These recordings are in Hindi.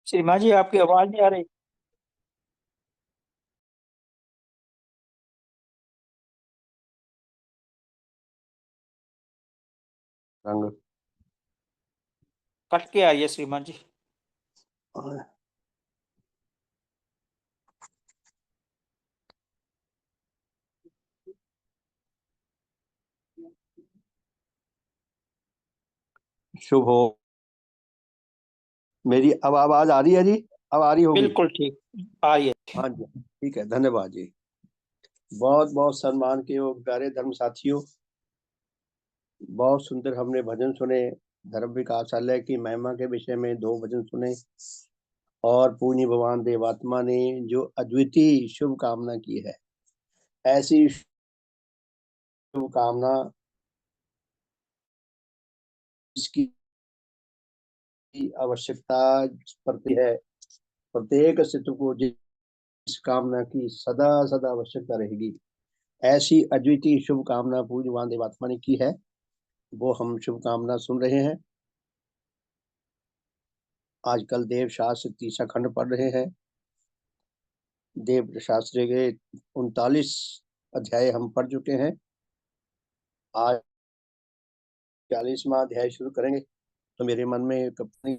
श्रीमान जी, आपकी आवाज नहीं आ रही। रंग कट के आई है श्रीमान जी। शुभ हो। मेरी अब आवाज आ रही है जी? अब आ रही होगी। बिल्कुल ठीक आ रही है। हाँ जी, ठीक है, धन्यवाद जी। बहुत बहुत सम्मान के योग प्यारे धर्म साथियों, बहुत सुंदर हमने भजन सुने। धर्म विकासालय की महिमा के विषय में दो भजन सुने और पूज्य भगवान देवात्मा ने जो अद्वितीय शुभ कामना की है, ऐसी शुभ कामना इसकी आवश्यकता पड़ती है। प्रत्येक अस्तित्व को जिस कामना की सदा सदा आवश्यकता रहेगी, ऐसी अद्वितीय शुभ कामना पूज्य भगवान देवात्मा ने की है। वो हम शुभकामना सुन रहे हैं। आजकल देव शास्त्र तीसरा खंड पढ़ रहे हैं। देव शास्त्र के 39 अध्याय हम पढ़ चुके हैं। आज 40वां अध्याय शुरू करेंगे। तो मेरे मन में एक अपनी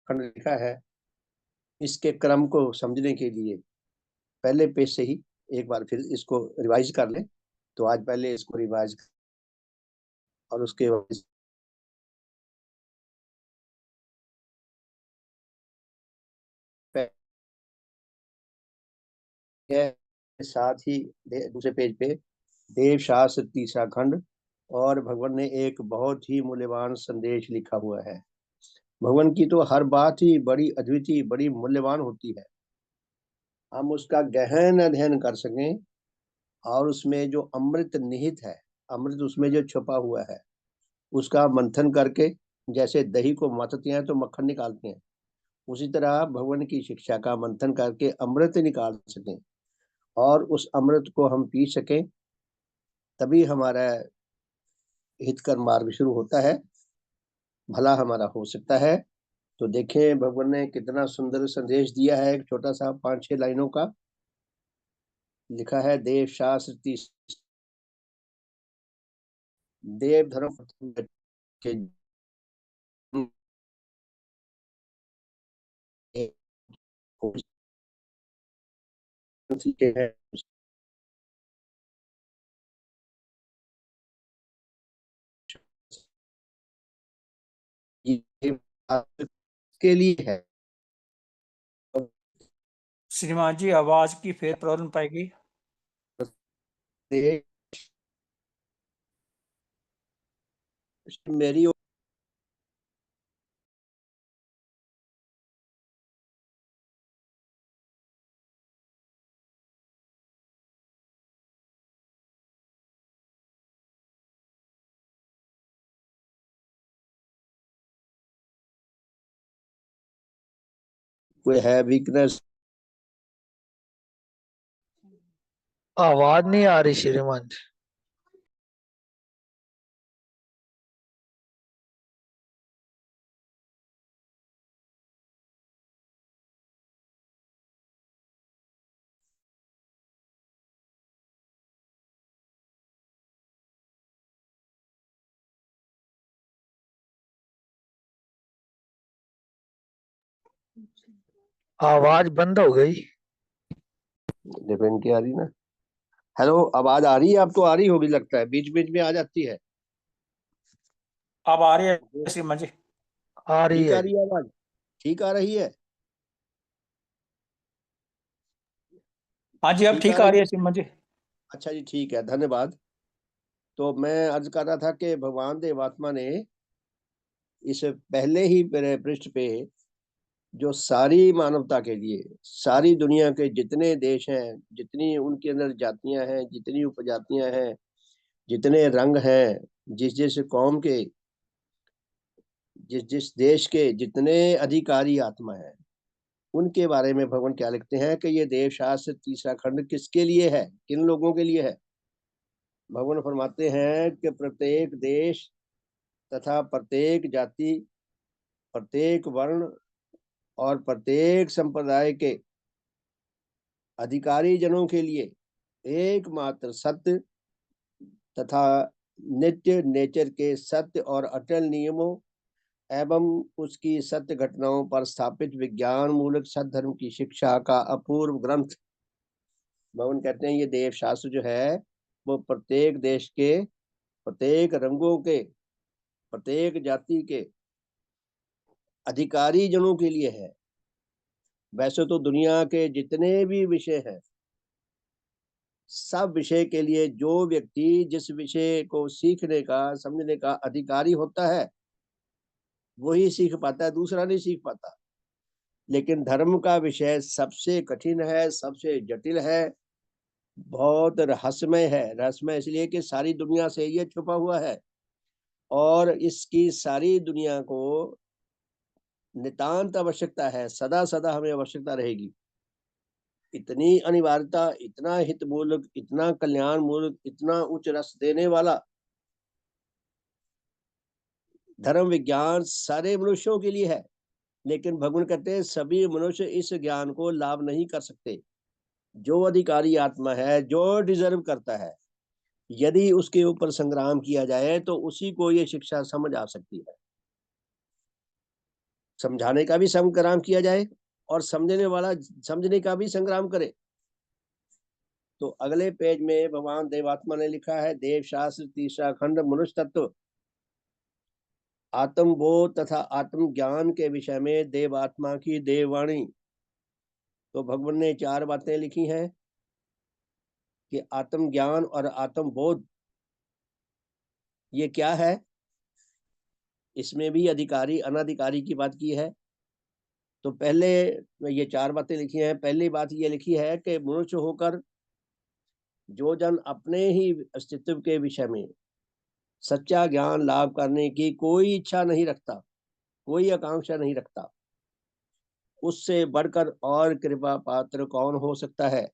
खंड लिखा है। इसके क्रम को समझने के लिए पहले पेज से ही एक बार फिर इसको रिवाइज कर लें। तो आज पहले इसको रिवाइज और उसके बाद साथ ही दूसरे पेज पे देव शास्त्र तीसरा खंड और भगवान ने एक बहुत ही मूल्यवान संदेश लिखा हुआ है। भगवान की तो हर बात ही बड़ी अद्वितीय बड़ी मूल्यवान होती है। हम उसका गहन अध्ययन कर सकें और उसमें जो अमृत निहित है, अमृत उसमें जो छुपा हुआ है, उसका मंथन करके जैसे दही को मतते हैं तो मक्खन निकालते हैं, उसी तरह भगवान की शिक्षा का मंथन करके अमृत निकाल सकें और उस अमृत को हम पी सकें, तभी हमारा हितकर मार्ग शुरू होता है, भला हमारा हो सकता है। तो देखें भगवान ने कितना सुंदर संदेश दिया है। एक छोटा सा 5-6 लाइनों का लिखा है। देव शास्त्र देव धर्म के के लिए है। श्रीमान जी, आवाज की फिर प्रॉब्लम पाएगी। मेरी कोई है वीकनेस? आवाज नहीं आ रही श्रीमान जी। आवाज बंद हो गई। डिपेंड की आ रही ना। हेलो, आवाज आ रही है? अब तो आ रही होगी, लगता है बीच बीच में आ जाती है। अब आ रही है श्रीमान जी। आ रही ठीक आ है। रही है आवाज? ठीक आ रही है? हाँ जी, अब ठीक आ ठीक आ रही रही है? है श्रीमान जी। अच्छा जी, ठीक है, धन्यवाद। तो मैं अर्ज कर रहा था कि भगवान देवात्मा ने इस पहले ही पृष्ठ पे जो सारी मानवता के लिए, सारी दुनिया के जितने देश हैं, जितनी उनके अंदर जातियां हैं, जितनी उपजातियां हैं, जितने रंग हैं, जिस जिस कौम के जिस जिस देश के जितने अधिकारी आत्मा है उनके बारे में भगवान क्या लिखते हैं कि ये देवशास्त्र तीसरा खंड किसके लिए है, किन लोगों के लिए है। भगवान फरमाते हैं कि प्रत्येक देश तथा प्रत्येक जाति, प्रत्येक वर्ण और प्रत्येक संप्रदाय के अधिकारी जनों के लिए एकमात्र सत्य तथा नित्य नेचर के सत्य और अटल नियमों एवं उसकी सत्य घटनाओं पर स्थापित विज्ञान मूलक सद्धर्म की शिक्षा का अपूर्व ग्रंथ। भगवान कहते हैं ये देव शास्त्र जो है वो प्रत्येक देश के, प्रत्येक रंगों के, प्रत्येक जाति के अधिकारी जनों के लिए है। वैसे तो दुनिया के जितने भी विषय हैं सब विषय के लिए जो व्यक्ति जिस विषय को सीखने का समझने का अधिकारी होता है वही सीख पाता है, दूसरा नहीं सीख पाता। लेकिन धर्म का विषय सबसे कठिन है, सबसे जटिल है, बहुत रहस्यमय है। रहस्यमय इसलिए कि सारी दुनिया से ये छुपा हुआ है और इसकी सारी दुनिया को नितांत आवश्यकता है, सदा सदा हमें आवश्यकता रहेगी। इतनी अनिवार्यता, इतना हित मूलक, इतना कल्याण मूलक, इतना उच्च रस देने वाला धर्म विज्ञान सारे मनुष्यों के लिए है। लेकिन भगवान कहते हैं सभी मनुष्य इस ज्ञान को लाभ नहीं कर सकते। जो अधिकारी आत्मा है, जो डिजर्व करता है, यदि उसके ऊपर संग्राम किया जाए तो उसी को ये शिक्षा समझ आ सकती है। समझाने का भी संग्राम किया जाए और समझने वाला समझने का भी संग्राम करे। तो अगले पेज में भगवान देवात्मा ने लिखा है देव शास्त्र तीसरा खंड मनुष्य तत्व आत्मबोध तथा आत्म ज्ञान के विषय में देवात्मा की देववाणी। तो भगवान ने 4 बातें लिखी हैं कि आत्म ज्ञान और आत्म बोध ये क्या है। इसमें भी अधिकारी अनाधिकारी की बात की है। तो पहले ये 4 बातें लिखी हैं। पहली बात ये लिखी है कि मनुष्य होकर जो जन अपने ही अस्तित्व के विषय में सच्चा ज्ञान लाभ करने की कोई इच्छा नहीं रखता, कोई आकांक्षा नहीं रखता, उससे बढ़कर और कृपा पात्र कौन हो सकता है।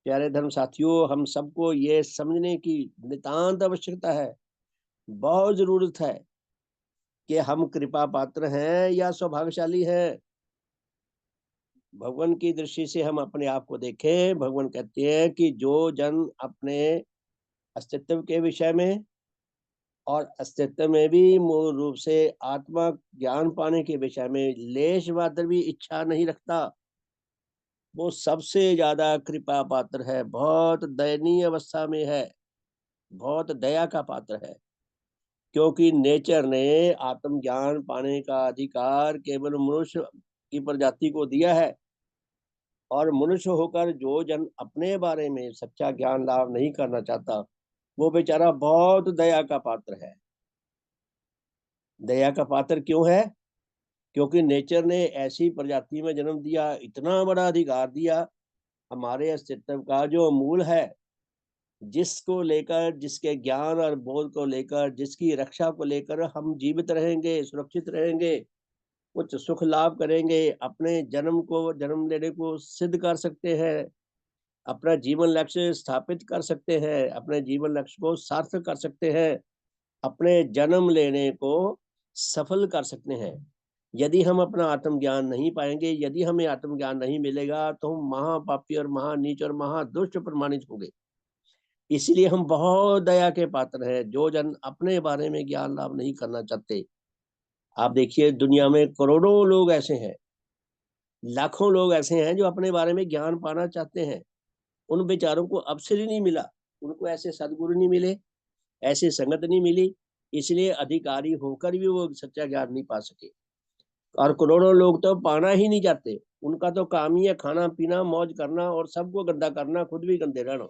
प्यारे धर्म साथियों, हम सबको ये समझने की नितांत आवश्यकता है, बहुत जरूरत है कि हम कृपा पात्र हैं या सौभाग्यशाली हैं। भगवान की दृष्टि से हम अपने आप को देखें। भगवान कहते हैं कि जो जन अपने अस्तित्व के विषय में और अस्तित्व में भी मूल रूप से आत्मा ज्ञान पाने के विषय में लेश मात्र भी इच्छा नहीं रखता, वो सबसे ज्यादा कृपा पात्र है, बहुत दयनीय अवस्था में है, बहुत दया का पात्र है। क्योंकि नेचर ने आत्म ज्ञान पाने का अधिकार केवल मनुष्य की प्रजाति को दिया है और मनुष्य होकर जो जन अपने बारे में सच्चा ज्ञान लाभ नहीं करना चाहता वो बेचारा बहुत दया का पात्र है। दया का पात्र क्यों है? क्योंकि नेचर ने ऐसी प्रजाति में जन्म दिया, इतना बड़ा अधिकार दिया, हमारे अस्तित्व का जो मूल है, जिसको लेकर, जिसके ज्ञान और बोध को लेकर, जिसकी रक्षा को लेकर हम जीवित रहेंगे, सुरक्षित रहेंगे, कुछ सुख लाभ करेंगे, अपने जन्म लेने को सिद्ध कर सकते हैं, अपना जीवन लक्ष्य स्थापित कर सकते हैं, अपने जीवन लक्ष्य को सार्थक कर सकते हैं, अपने जन्म लेने को सफल कर सकते हैं। यदि हम अपना आत्मज्ञान नहीं पाएंगे, यदि हमें आत्मज्ञान नहीं मिलेगा तो हम महापापी और महानीच और महादुष्ट प्रमाणित होंगे। इसलिए हम बहुत दया के पात्र हैं जो जन अपने बारे में ज्ञान लाभ नहीं करना चाहते। आप देखिए दुनिया में करोड़ों लोग ऐसे हैं, लाखों लोग ऐसे हैं जो अपने बारे में ज्ञान पाना चाहते हैं। उन बेचारों को अवसर ही नहीं मिला, उनको ऐसे सदगुरु नहीं मिले, ऐसी संगत नहीं मिली, इसलिए अधिकारी होकर भी वो सच्चा ज्ञान नहीं पा सके। और करोड़ों लोग तो पाना ही नहीं चाहते, उनका तो काम ही है खाना पीना मौज करना और सबको गंदा करना, खुद भी गंदे रहना।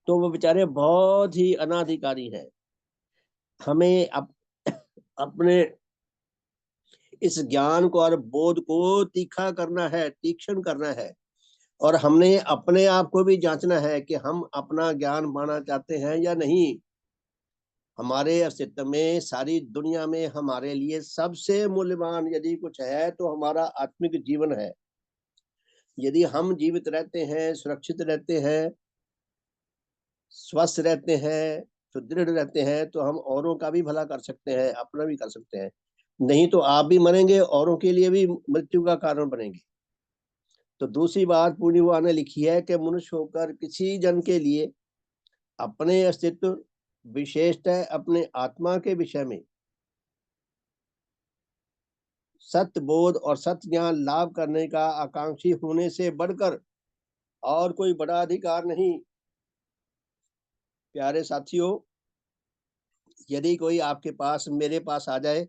तो वो बेचारे बहुत ही अनाधिकारी हैं। हमें अपने इस ज्ञान को और बोध को तीखा करना है, तीक्ष्ण करना है, और हमने अपने आप को भी जांचना है कि हम अपना ज्ञान पाना चाहते हैं या नहीं। हमारे अस्तित्व में, सारी दुनिया में हमारे लिए सबसे मूल्यवान यदि कुछ है तो हमारा आत्मिक जीवन है। यदि हम जीवित रहते हैं, सुरक्षित रहते हैं, स्वस्थ रहते हैं, सुदृढ़ रहते हैं, तो हम औरों का भी भला कर सकते हैं, अपना भी कर सकते हैं। नहीं तो आप भी मरेंगे, औरों के लिए भी मृत्यु का कारण बनेंगे। तो दूसरी बात पुण्य हुआ ने लिखी है कि मनुष्य होकर किसी जन के लिए अपने अस्तित्व, विशेषतः अपने आत्मा के विषय में सत्य बोध और सत्य ज्ञान लाभ करने का आकांक्षी होने से बढ़कर और कोई बड़ा अधिकार नहीं। प्यारे साथियों, यदि कोई आपके पास, मेरे पास आ जाए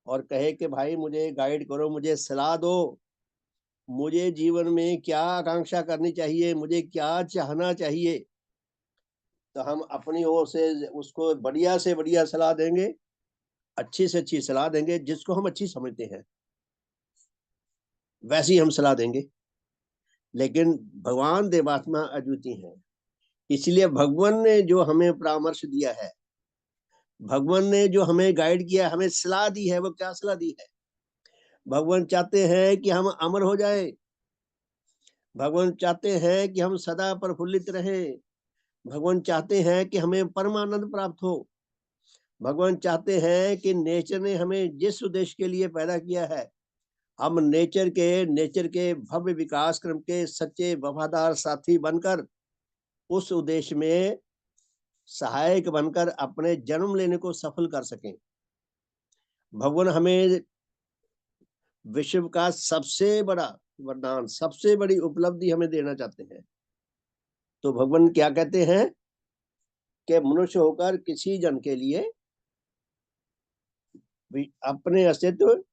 और कहे कि भाई मुझे गाइड करो, मुझे सलाह दो, मुझे जीवन में क्या आकांक्षा करनी चाहिए, मुझे क्या चाहना चाहिए, तो हम अपनी ओर से उसको बढ़िया से बढ़िया सलाह देंगे, अच्छी से अच्छी सलाह देंगे, जिसको हम अच्छी समझते हैं वैसी हम सलाह देंगे। लेकिन भगवान देवात्मा अद्वितीय है, इसलिए भगवान ने जो हमें परामर्श दिया है, भगवान ने जो हमें गाइड किया, हमें सलाह दी है, वो क्या सलाह दी है? भगवान चाहते हैं कि हम अमर हो जाए, भगवान चाहते हैं कि हम सदा प्रफुल्लित रहें, भगवान चाहते हैं कि हमें परमानंद प्राप्त हो, भगवान चाहते हैं कि नेचर ने हमें जिस उद्देश्य के लिए पैदा किया है, हम नेचर के भव्य विकास क्रम के सच्चे वफादार साथी बनकर उस उद्देश्य में सहायक बनकर अपने जन्म लेने को सफल कर सकें। भगवान हमें विश्व का सबसे बड़ा वरदान, सबसे बड़ी उपलब्धि हमें देना चाहते हैं। तो भगवान क्या कहते हैं कि मनुष्य होकर किसी जन के लिए अपने अस्तित्व,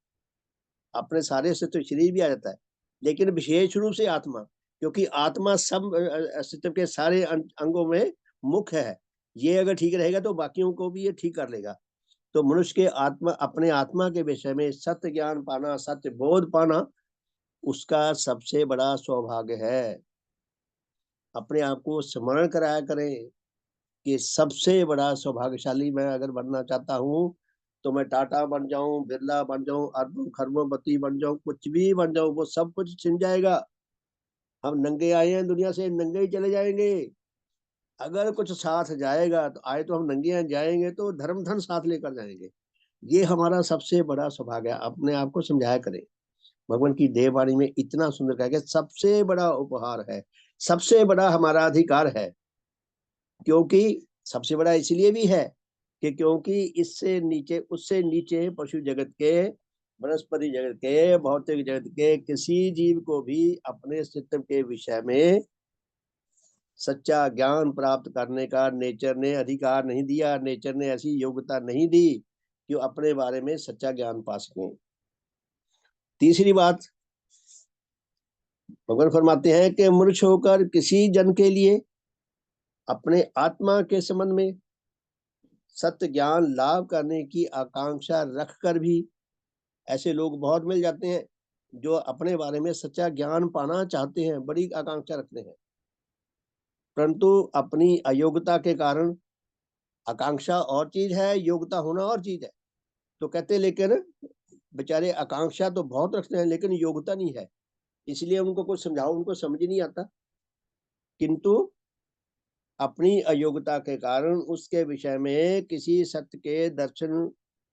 अपने सारे अस्तित्व, शरीर भी आ जाता है, लेकिन विशेष रूप से आत्मा, क्योंकि आत्मा सब अस्तित्व के सारे अंगों में मुख्य है। ये अगर ठीक रहेगा तो बाकियों को भी ये ठीक कर लेगा। तो मनुष्य के आत्मा, अपने आत्मा के विषय में सत्य ज्ञान पाना, सत्य बोध पाना, उसका सबसे बड़ा सौभाग्य है। अपने आप को स्मरण कराया करें कि सबसे बड़ा सौभाग्यशाली मैं अगर बनना चाहता हूँ तो मैं टाटा बन जाऊं, बिरला बन जाऊं, अरबों खरबों बन जाऊं, कुछ भी बन जाऊं, वो सब कुछ छिन जाएगा। हम नंगे आए हैं दुनिया से, नंगे ही चले जाएंगे। अगर कुछ साथ जाएगा तो आए, तो हम नंगे जाएंगे तो धर्म धन साथ लेकर जाएंगे। ये हमारा सबसे बड़ा सौभाग्य है। अपने आप को समझाया करें। भगवान की देववाणी में इतना सुंदर कहा कि सबसे बड़ा उपहार है, सबसे बड़ा हमारा अधिकार है। क्योंकि सबसे बड़ा इसलिए भी है कि क्योंकि इससे नीचे, उससे नीचे पशु जगत के, वनस्पति जगत के, भौतिक जगत के किसी जीव को भी अपने अस्तित्व के विषय में सच्चा ज्ञान प्राप्त करने का नेचर ने अधिकार नहीं दिया, नेचर ने ऐसी योग्यता नहीं दी कि वो अपने बारे में सच्चा ज्ञान पा सकें। तीसरी बात भगवान फरमाते हैं कि मनुष्य होकर किसी जन के लिए अपने आत्मा के संबंध में सत्य ज्ञान लाभ करने की आकांक्षा रखकर भी, ऐसे लोग बहुत मिल जाते हैं जो अपने बारे में सच्चा ज्ञान पाना चाहते हैं, बड़ी आकांक्षा रखते हैं, परंतु अपनी अयोग्यता के कारण, आकांक्षा और चीज है, योग्यता होना और चीज है, तो कहते लेकिन बेचारे आकांक्षा तो बहुत रखते हैं लेकिन योग्यता नहीं है, इसलिए उनको कुछ समझाओ उनको समझ नहीं आता, किंतु अपनी अयोग्यता के कारण उसके विषय में किसी सत्य के दर्शन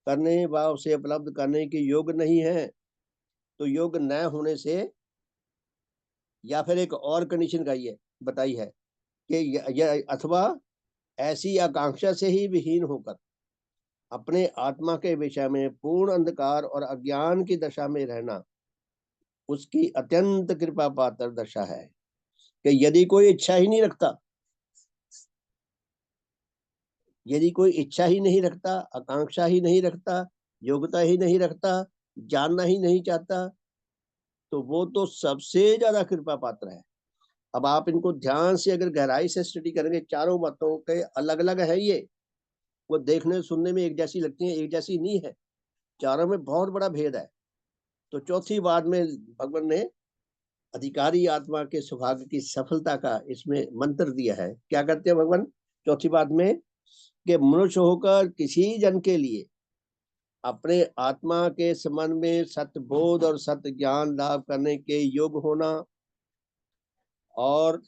करने व उसे उपलब्ध करने के योग्य नहीं है। तो योग्य न होने से, या फिर एक और कंडीशन का ये बताई है कि अथवा ऐसी आकांक्षा से ही विहीन होकर अपने आत्मा के विषय में पूर्ण अंधकार और अज्ञान की दशा में रहना उसकी अत्यंत कृपा पात्र दशा है। कि यदि कोई इच्छा ही नहीं रखता, यदि कोई इच्छा ही नहीं रखता, आकांक्षा ही नहीं रखता, योग्यता ही नहीं रखता, जानना ही नहीं चाहता, तो वो तो सबसे ज्यादा कृपा पात्र है। अब आप इनको ध्यान से अगर गहराई से स्टडी करेंगे, चारों बातों के अलग अलग है ये, वो देखने सुनने में एक जैसी लगती है, एक जैसी नहीं है, चारों में बहुत बड़ा भेद है। तो चौथी बात में भगवान ने अधिकारी आत्मा के सौभाग्य की सफलता का इसमें मंत्र दिया है। क्या कहते हैं भगवान चौथी बात में? कि मनुष्य होकर किसी जन के लिए अपने आत्मा के संबंध में सत्य बोध और सत्य ज्ञान लाभ करने के योग्य होना और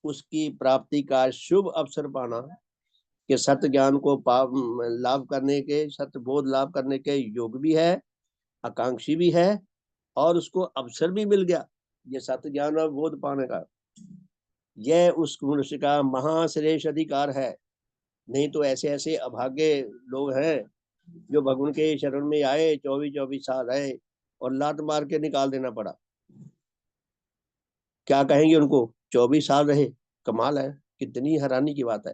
उसकी प्राप्ति का शुभ अवसर पाना, कि सत्य ज्ञान को लाभ करने के, सत्य बोध लाभ करने के योग्य भी है, आकांक्षी भी है, और उसको अवसर भी मिल गया ये सत्य ज्ञान और बोध पाने का। यह उस मनुष्य का महाश्रेष्ठ अधिकार है। नहीं तो ऐसे ऐसे अभागे लोग हैं जो भगवान के शरण में आए, 24-24 साल रहे और लात मार के निकाल देना पड़ा। क्या कहेंगे उनको? 24 साल रहे, कमाल है, कितनी हैरानी की बात है।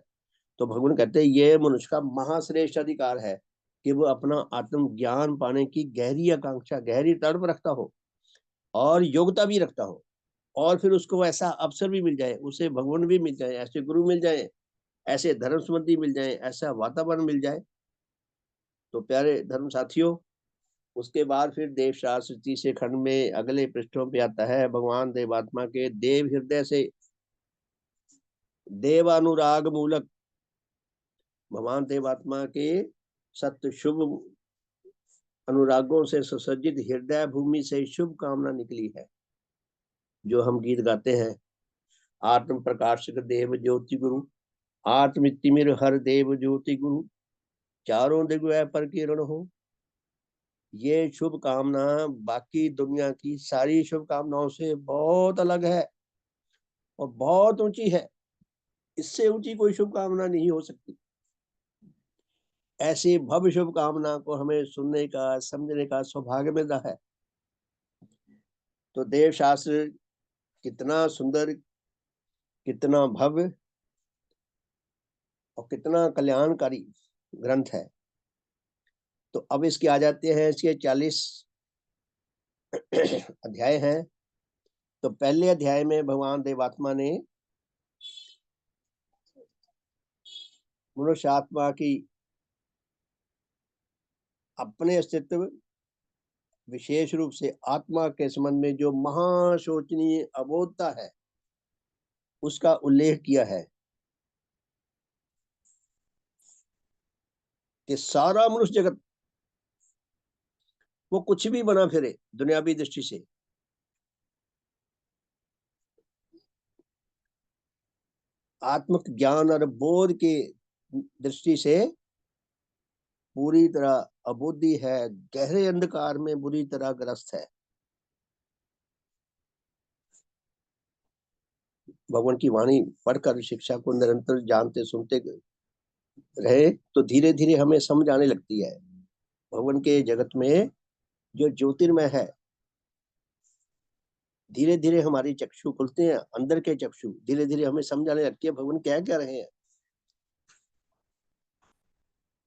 तो भगवान कहते हैं ये मनुष्य का महाश्रेष्ठ अधिकार है कि वो अपना आत्म ज्ञान पाने की गहरी आकांक्षा, गहरी तड़प रखता हो और योग्यता भी रखता हो, और फिर उसको ऐसा अवसर भी मिल जाए, उसे भगवान भी मिल जाए, ऐसे गुरु मिल जाए, ऐसे धर्म संबंधी मिल जाए, ऐसा वातावरण मिल जाए। तो प्यारे धर्म साथियों, उसके बाद फिर देवशास्त्र 30 खंड में अगले पृष्ठों पे आता है भगवान देवात्मा के देव हृदय से देवानुराग मूलक, भगवान देवात्मा के सत्य शुभ अनुरागों से सुसज्जित हृदय भूमि से शुभ कामना निकली है। जो हम गीत गाते हैं, आत्म प्रकाशक देव ज्योति गुरु, आत्मितिमिर हर देव ज्योति गुरु, चारों दिग्वय पर किरण हो। ये शुभ कामना बाकी दुनिया की सारी शुभकामनाओं से बहुत अलग है और बहुत ऊंची है। इससे ऊंची कोई शुभकामना नहीं हो सकती। ऐसी भव्य शुभकामना को हमें सुनने का, समझने का सौभाग्य मिलता है। तो देव शास्त्र कितना सुंदर, कितना भव्य और कितना कल्याणकारी ग्रंथ है। तो अब इसके आ जाते हैं, इसके 40 अध्याय हैं। तो पहले अध्याय में भगवान देवात्मा ने मनुष्य आत्मा की अपने अस्तित्व, विशेष रूप से आत्मा के संबंध में जो महाशोचनीय अबोधता है उसका उल्लेख किया है कि सारा मनुष्य जगत वो कुछ भी बना फिरे दुनियावी दृष्टि से, आत्मिक ज्ञान और बोध की दृष्टि से पूरी तरह अबोधी है, गहरे अंधकार में बुरी तरह ग्रस्त है। भगवान की वाणी पढ़कर शिक्षा को निरंतर जानते सुनते रहे तो धीरे धीरे हमें समझ आने लगती है भगवान के जगत में जो ज्योतिर्मय है। धीरे धीरे हमारी चक्षु खुलते हैं, अंदर के चक्षु, धीरे धीरे हमें समझ आने लगती है भगवान क्या क्या रहे हैं।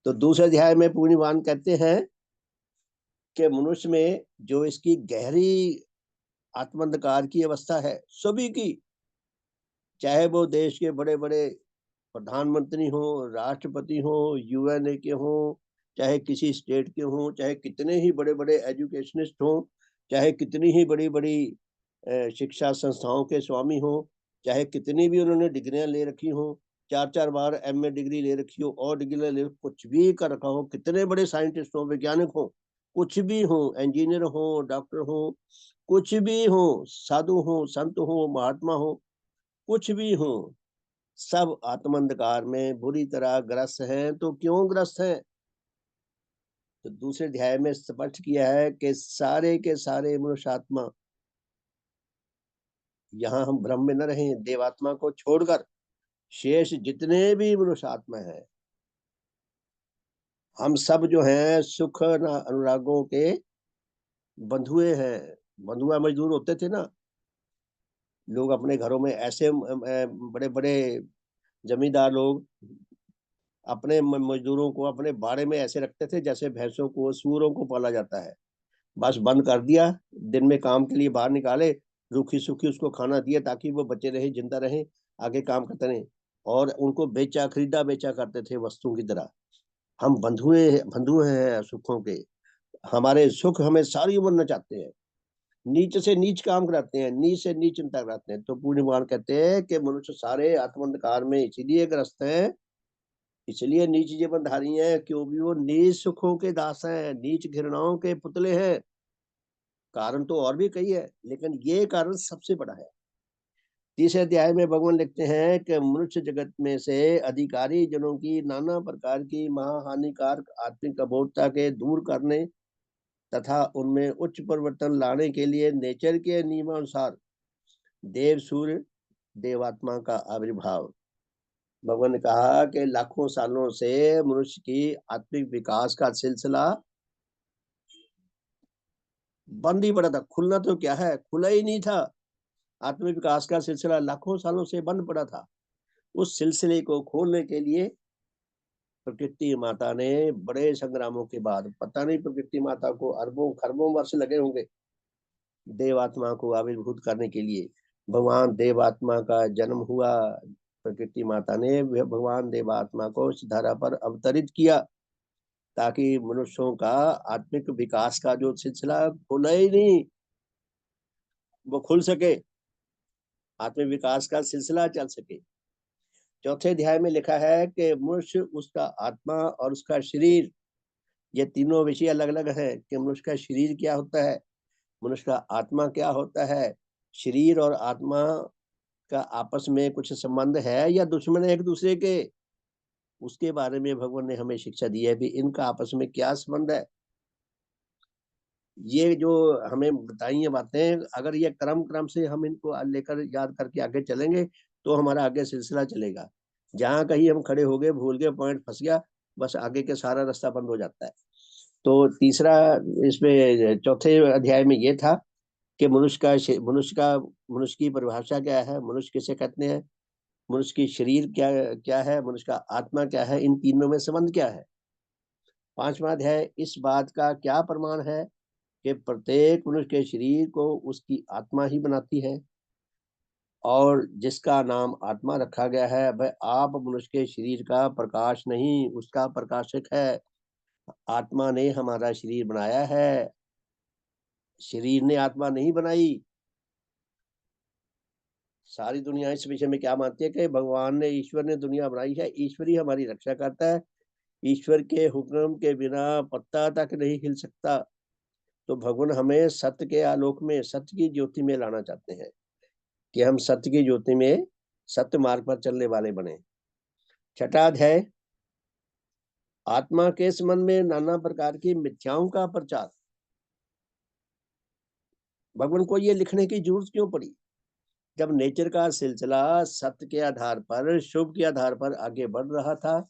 तो दूसरे अध्याय में पूर्णिमान कहते हैं कि मनुष्य में जो इसकी गहरी आत्मांधकार की अवस्था है सभी की, चाहे वो देश के बड़े बड़े प्रधानमंत्री हो, राष्ट्रपति हो, यूएनए के हो, चाहे किसी स्टेट के हो, चाहे कितने ही बड़े बड़े एजुकेशनिस्ट हो, चाहे कितनी ही बड़ी बड़ी शिक्षा संस्थाओं के स्वामी हो, चाहे कितनी भी उन्होंने डिग्रियां ले रखी हो, 4-4 बार एमए डिग्री ले रखी हो और डिग्री ले, कुछ भी कर रखा हो, कितने बड़े साइंटिस्ट हो, वैज्ञानिक हो, कुछ भी हो, इंजीनियर हो, डॉक्टर हो, कुछ भी हो, साधु हो, संत हो, महात्मा हो, कुछ भी हो, सब आत्मांधकार में बुरी तरह ग्रस्त हैं। तो क्यों ग्रस्त हैं? तो दूसरे अध्याय में स्पष्ट किया है कि सारे के सारे मनुष्य आत्मा, यहाँ हम भ्रम में न रहें, देवात्मा को छोड़कर शेष जितने भी मनुष्य आत्मा है, हम सब जो हैं सुख अनुरागों के बंधुए हैं। बंधुआ मजदूर होते थे ना लोग अपने घरों में, ऐसे बड़े बड़े जमींदार लोग अपने मजदूरों को अपने बाड़े में ऐसे रखते थे जैसे भैंसों को, सूअरों को पाला जाता है। बस बंद कर दिया, दिन में काम के लिए बाहर निकाले, रूखी सूखी उसको खाना दिया ताकि वो बचे रहे, जिंदा रहे, आगे काम करते रहे, और उनको बेचा खरीदा बेचा करते थे वस्तुओं की तरह। हम बंधु हैं सुखों के, हमारे सुख हमें सारी उम्र नचाते हैं, नीच से नीच काम कराते हैं, नीच से नीच चिंता कराते हैं। तो पूर्णिमान कहते हैं कि मनुष्य सारे आत्मांधकार में इसीलिए ग्रस्त हैं इसलिए नीच जीवनधारी हैं क्योंकि वो नीच सुखों के दास हैं, नीच घृणाओं के पुतले हैं। कारण तो और भी कई है, लेकिन ये कारण सबसे बड़ा है। तीसरे अध्याय में भगवान लिखते हैं कि मनुष्य जगत में से अधिकारी जनों की नाना प्रकार की महाहानिकारक आत्मिक अबोधता के दूर करने तथा उनमें उच्च परिवर्तन लाने के लिए नेचर के नियमानुसार देव सूर्य देवात्मा का आविर्भाव। भगवान ने कहा कि लाखों सालों से मनुष्य की आत्मिक विकास का सिलसिला बंद ही पड़ा था। खुलना तो क्या है, खुला ही नहीं था। आत्मिक विकास का सिलसिला लाखों सालों से बंद पड़ा था। उस सिलसिले को खोलने के लिए प्रकृति माता ने बड़े संग्रामों के बाद, पता नहीं प्रकृति माता को अरबों खरबों वर्ष लगे होंगे देवात्मा को आविर्भूत करने के लिए। भगवान देवात्मा का जन्म हुआ। प्रकृति माता ने भगवान देवात्मा को इस धरा पर अवतरित किया ताकि मनुष्यों का आत्मिक विकास का जो सिलसिला खुला ही नहीं, वो खुल सके, आत्मिक विकास का सिलसिला चल सके। चौथे अध्याय में लिखा है कि मनुष्य, उसका आत्मा और उसका शरीर, ये तीनों विषय अलग अलग है कि मनुष्य का शरीर क्या होता है, मनुष्य का आत्मा क्या होता है। शरीर और आत्मा का आपस में कुछ संबंध है या दुश्मन है एक दूसरे के, उसके बारे में भगवान ने हमें शिक्षा दी है भी इनका आपस में क्या संबंध है। ये जो हमें बताई है बातें, अगर ये क्रम क्रम से हम इनको लेकर याद करके आगे चलेंगे तो हमारा आगे सिलसिला चलेगा। जहाँ कहीं हम खड़े हो गए, भूल गए, पॉइंट फंस गया, बस आगे के सारा रास्ता बंद हो जाता है। तो तीसरा, इसमें चौथे अध्याय में ये था कि मनुष्य की परिभाषा क्या है, मनुष्य किसे कहते हैं, मनुष्य की शरीर क्या क्या है, मनुष्य का आत्मा क्या है, इन तीनों में संबंध क्या है। पांचवा अध्याय इस बात का क्या प्रमाण है कि प्रत्येक मनुष्य के शरीर को उसकी आत्मा ही बनाती है और जिसका नाम आत्मा रखा गया है वह आप मनुष्य के शरीर का प्रकाश नहीं, उसका प्रकाशक है। आत्मा ने हमारा शरीर बनाया है, शरीर ने आत्मा नहीं बनाई। सारी दुनिया इस विषय में क्या मानती है कि भगवान ने, ईश्वर ने दुनिया बनाई है, ईश्वर ही हमारी रक्षा करता है, ईश्वर के हुक्म के बिना पत्ता तक नहीं हिल सकता। तो भगवान हमें सत्य के आलोक में, सत्य की ज्योति में लाना चाहते हैं कि हम सत्य की ज्योति में सत्य मार्ग पर चलने वाले बने। छठा अध्याय आत्मा के संबंध में नाना प्रकार की मिथ्याओं का प्रचार। भगवान को ये लिखने की जरूरत क्यों पड़ी? जब नेचर का सिलसिला सत्य के आधार पर, शुभ के आधार पर आगे बढ़ रहा था,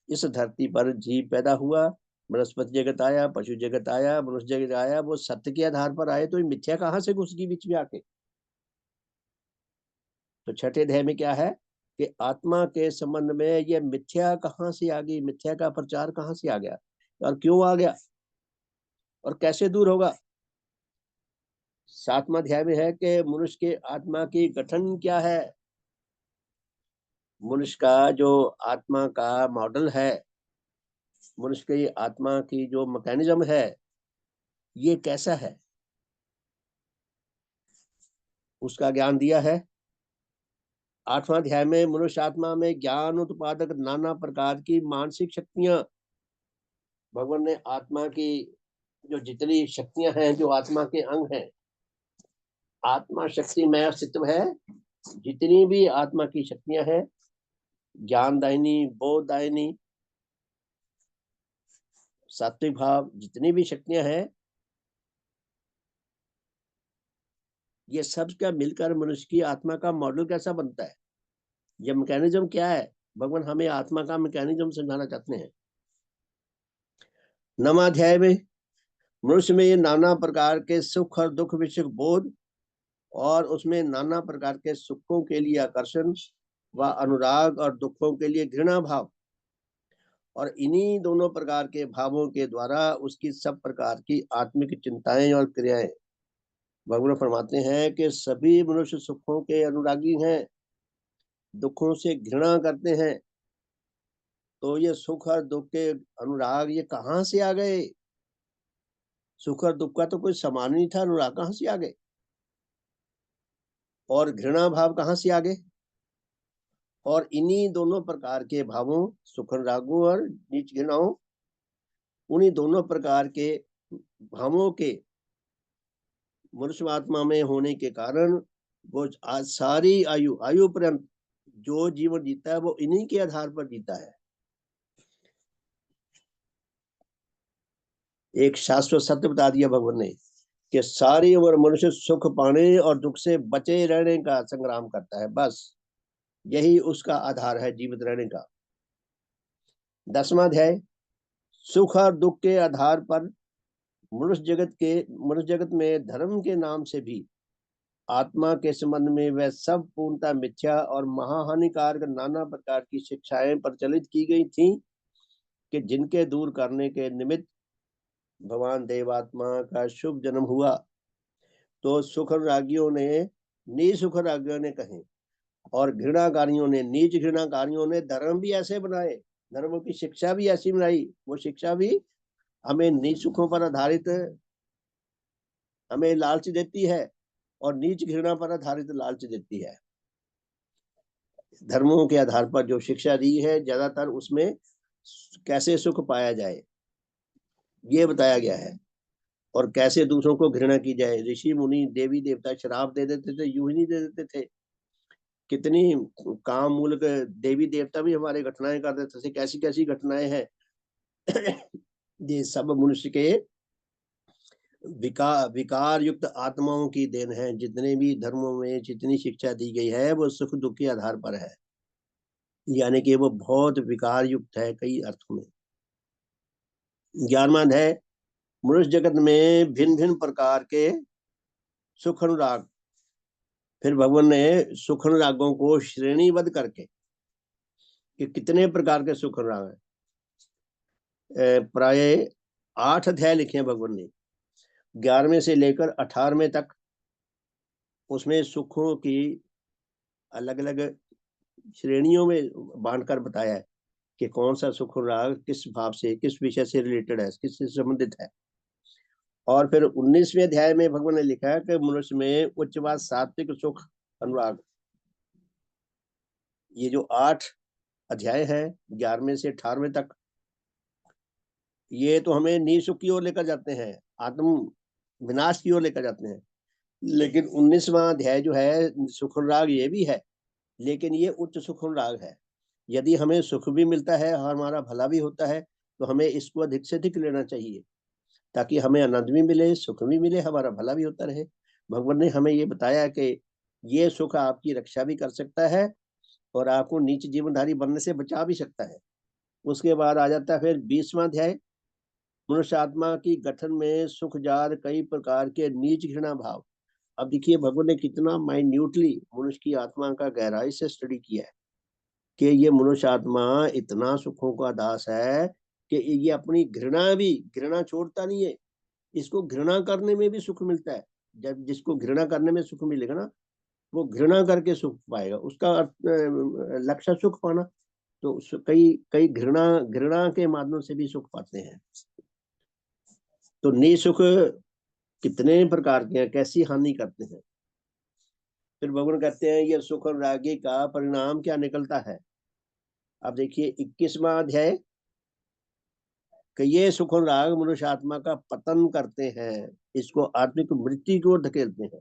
इस धरती पर जीव पैदा हुआ, वनस्पति जगत आया, पशु जगत आया, मनुष्य जगत आया, वो सत्य के आधार पर आए, तो मिथ्या कहाँ से घुस गई बीच में आके? तो छठे अध्याय में क्या है कि आत्मा के संबंध में ये मिथ्या कहाँ से आ गई, मिथ्या का प्रचार कहाँ से आ गया और क्यों आ गया और कैसे दूर होगा। सातवां अध्याय में है कि मनुष्य के आत्मा की गठन क्या है, मनुष्य का जो आत्मा का मॉडल है, मनुष्य की आत्मा की जो मैकेनिज्म है, ये कैसा है, उसका ज्ञान दिया है। आठवां अध्याय में मनुष्य आत्मा में ज्ञान उत्पादक नाना प्रकार की मानसिक शक्तियां, भगवान ने आत्मा की जो जितनी शक्तियां हैं, जो आत्मा के अंग हैं, आत्मा शक्ति में अस्तित्व है, जितनी भी आत्मा की शक्तियां हैं, ज्ञानदायिनी, बोधदायिनी, सात्विक भाव, जितनी भी शक्तियां हैं, ये सब का मिलकर मनुष्य की आत्मा का मॉडल कैसा बनता है, ये मैकेनिज्म क्या है, भगवान हमें आत्मा का मैकेनिज्म समझाना चाहते हैं। नवा अध्याय में मनुष्य में ये नाना प्रकार के सुख और दुख विषयक बोध और उसमें नाना प्रकार के सुखों के लिए आकर्षण व अनुराग और दुखों के लिए घृणा भाव, और इन्हीं दोनों प्रकार के भावों के द्वारा उसकी सब प्रकार की आत्मिक चिंताएं और क्रियाएं। भगवान फरमाते हैं कि सभी मनुष्य सुखों के अनुरागी हैं, दुखों से घृणा करते हैं। तो ये सुख और दुख के अनुराग ये कहाँ से आ गए? सुख और दुख का तो कोई समान नहीं था, अनुराग कहाँ से आ गए? और घृणा भाव कहाँ से आ गए? और इन्हीं दोनों प्रकार के भावों, सुखन रागों और नीच घृणाओं, उन्हीं दोनों प्रकार के भावों के मनुष्य आत्मा में होने के कारण वो आज सारी आयु पर्यंत जो जीवन जीता है वो इन्हीं के आधार पर जीता है। एक शाश्वत सत्य बता दिया भगवान ने कि सारी उम्र मनुष्य सुख पाने और दुख से बचे रहने का संग्राम करता है, बस यही उसका आधार है जीवित रहने का। 10वां अध्याय, सुख और दुख के आधार पर मनुष्य जगत में धर्म के नाम से भी आत्मा के संबंध में वह सब पूर्णता मिथ्या और महाहानिकारक नाना प्रकार की शिक्षाएं प्रचलित की गई थी कि जिनके दूर करने के निमित्त भगवान देवात्मा का शुभ जन्म हुआ। तो सुख रागियों ने निसुख रागियों ने कहे और घृणाकारियों ने, नीच घृणाकारियों ने धर्म भी ऐसे बनाए, धर्मों की शिक्षा भी ऐसी बनाई। वो शिक्षा भी हमें निसुखों पर आधारित हमें लालच देती है और नीच घृणा पर आधारित लालच देती है। धर्मों के आधार पर जो शिक्षा दी है ज्यादातर उसमें कैसे सुख पाया जाए ये बताया गया है और कैसे दूसरों को घृणा की जाए। ऋषि मुनि देवी देवता श्राप दे देते थे, यूं ही नहीं दे देते थे। कितनी काम मूलक देवी देवता भी हमारे घटनाएं कर देते थे, कैसी कैसी घटनाएं हैं। ये सब मनुष्य के विकार युक्त आत्माओं की देन है। जितने भी धर्मों में जितनी शिक्षा दी गई है वो सुख दुख के आधार पर है, यानी कि वो बहुत विकार युक्त है कई अर्थों में। 11वां है, मनुष्य जगत में भिन्न भिन्न प्रकार के सुख अनुराग। फिर भगवान ने सुख अनुरागों को श्रेणीबद्ध करके कि कितने प्रकार के सुख अनुराग है, प्राय 8 अध्याय लिखे हैं भगवान ने, 11वें से लेकर 18वें तक। उसमें सुखों की अलग अलग श्रेणियों में बांटकर बताया है कि कौन सा सुख अनुराग किस भाव से, किस विषय से रिलेटेड है, किससे संबंधित है। और फिर 19वें अध्याय में भगवान ने लिखा है कि मनुष्य में उच्च व सात्विक सुख अनुराग। ये जो 8 अध्याय है 11वें से 18वें तक, ये तो हमें निसुख की ओर लेकर जाते हैं, आत्म विनाश की ओर लेकर जाते हैं। लेकिन 19वां अध्याय जो है सुख अनुराग ये भी है, लेकिन ये उच्च सुख अनुराग है। यदि हमें सुख भी मिलता है और हमारा भला भी होता है तो हमें इसको अधिक से अधिक लेना चाहिए ताकि हमें आनंद भी मिले, सुख भी मिले, हमारा भला भी होता रहे। भगवान ने हमें ये बताया कि ये सुख आपकी रक्षा भी कर सकता है और आपको नीच जीवनधारी बनने से बचा भी सकता है। उसके बाद आ जाता है फिर 20वां अध्याय, मनुष्य आत्मा की गठन में सुख जार कई प्रकार के नीच घृणा भाव। अब देखिए भगवान ने कितना माइन्यूटली मनुष्य की आत्मा का गहराई से स्टडी किया है कि ये मनुष्य आत्मा इतना सुखों का दास है कि ये अपनी घृणा छोड़ता नहीं है। इसको घृणा करने में भी सुख मिलता है। जब जिसको घृणा करने में सुख मिलेगा ना, वो घृणा करके सुख पाएगा। उसका लक्ष्य सुख पाना, तो कई कई घृणा घृणा के माध्यम से भी सुख पाते हैं। तो निसुख कितने प्रकार के हैं, कैसी हानि करते हैं। फिर भगवान कहते हैं ये सुख और रागी का परिणाम क्या निकलता है। अब देखिए 21वां अध्याय कि ये सुख और राग मनुष्य आत्मा का पतन करते हैं, इसको आत्मिक मृत्यु की ओर धकेलते हैं।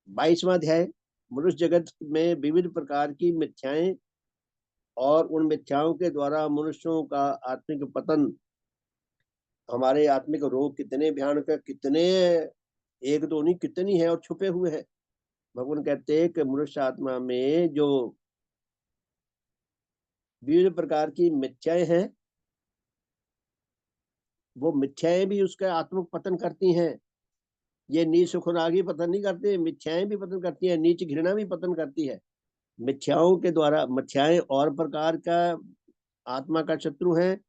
22वां अध्याय, मनुष्य जगत में विविध प्रकार की मिथ्याएं और उन मिथ्याओं के द्वारा मनुष्यों का आत्मिक पतन। हमारे आत्मिक रोग कितने भयानक है, कितने, एक दो नहीं कितनी है और छुपे हुए हैं। भगवान कहते हैं कि मनुष्य आत्मा में जो विभिन्न प्रकार की मिथ्याएं हैं वो मिथ्याएं भी उसका आत्मिक पतन करती हैं। ये नीच सुख राग ही पतन नहीं करते, मिथ्याएं भी पतन करती है, नीच घृणा भी पतन करती है। मिथ्याओं के द्वारा, मिथ्याएं और प्रकार का आत्मा का शत्रु है,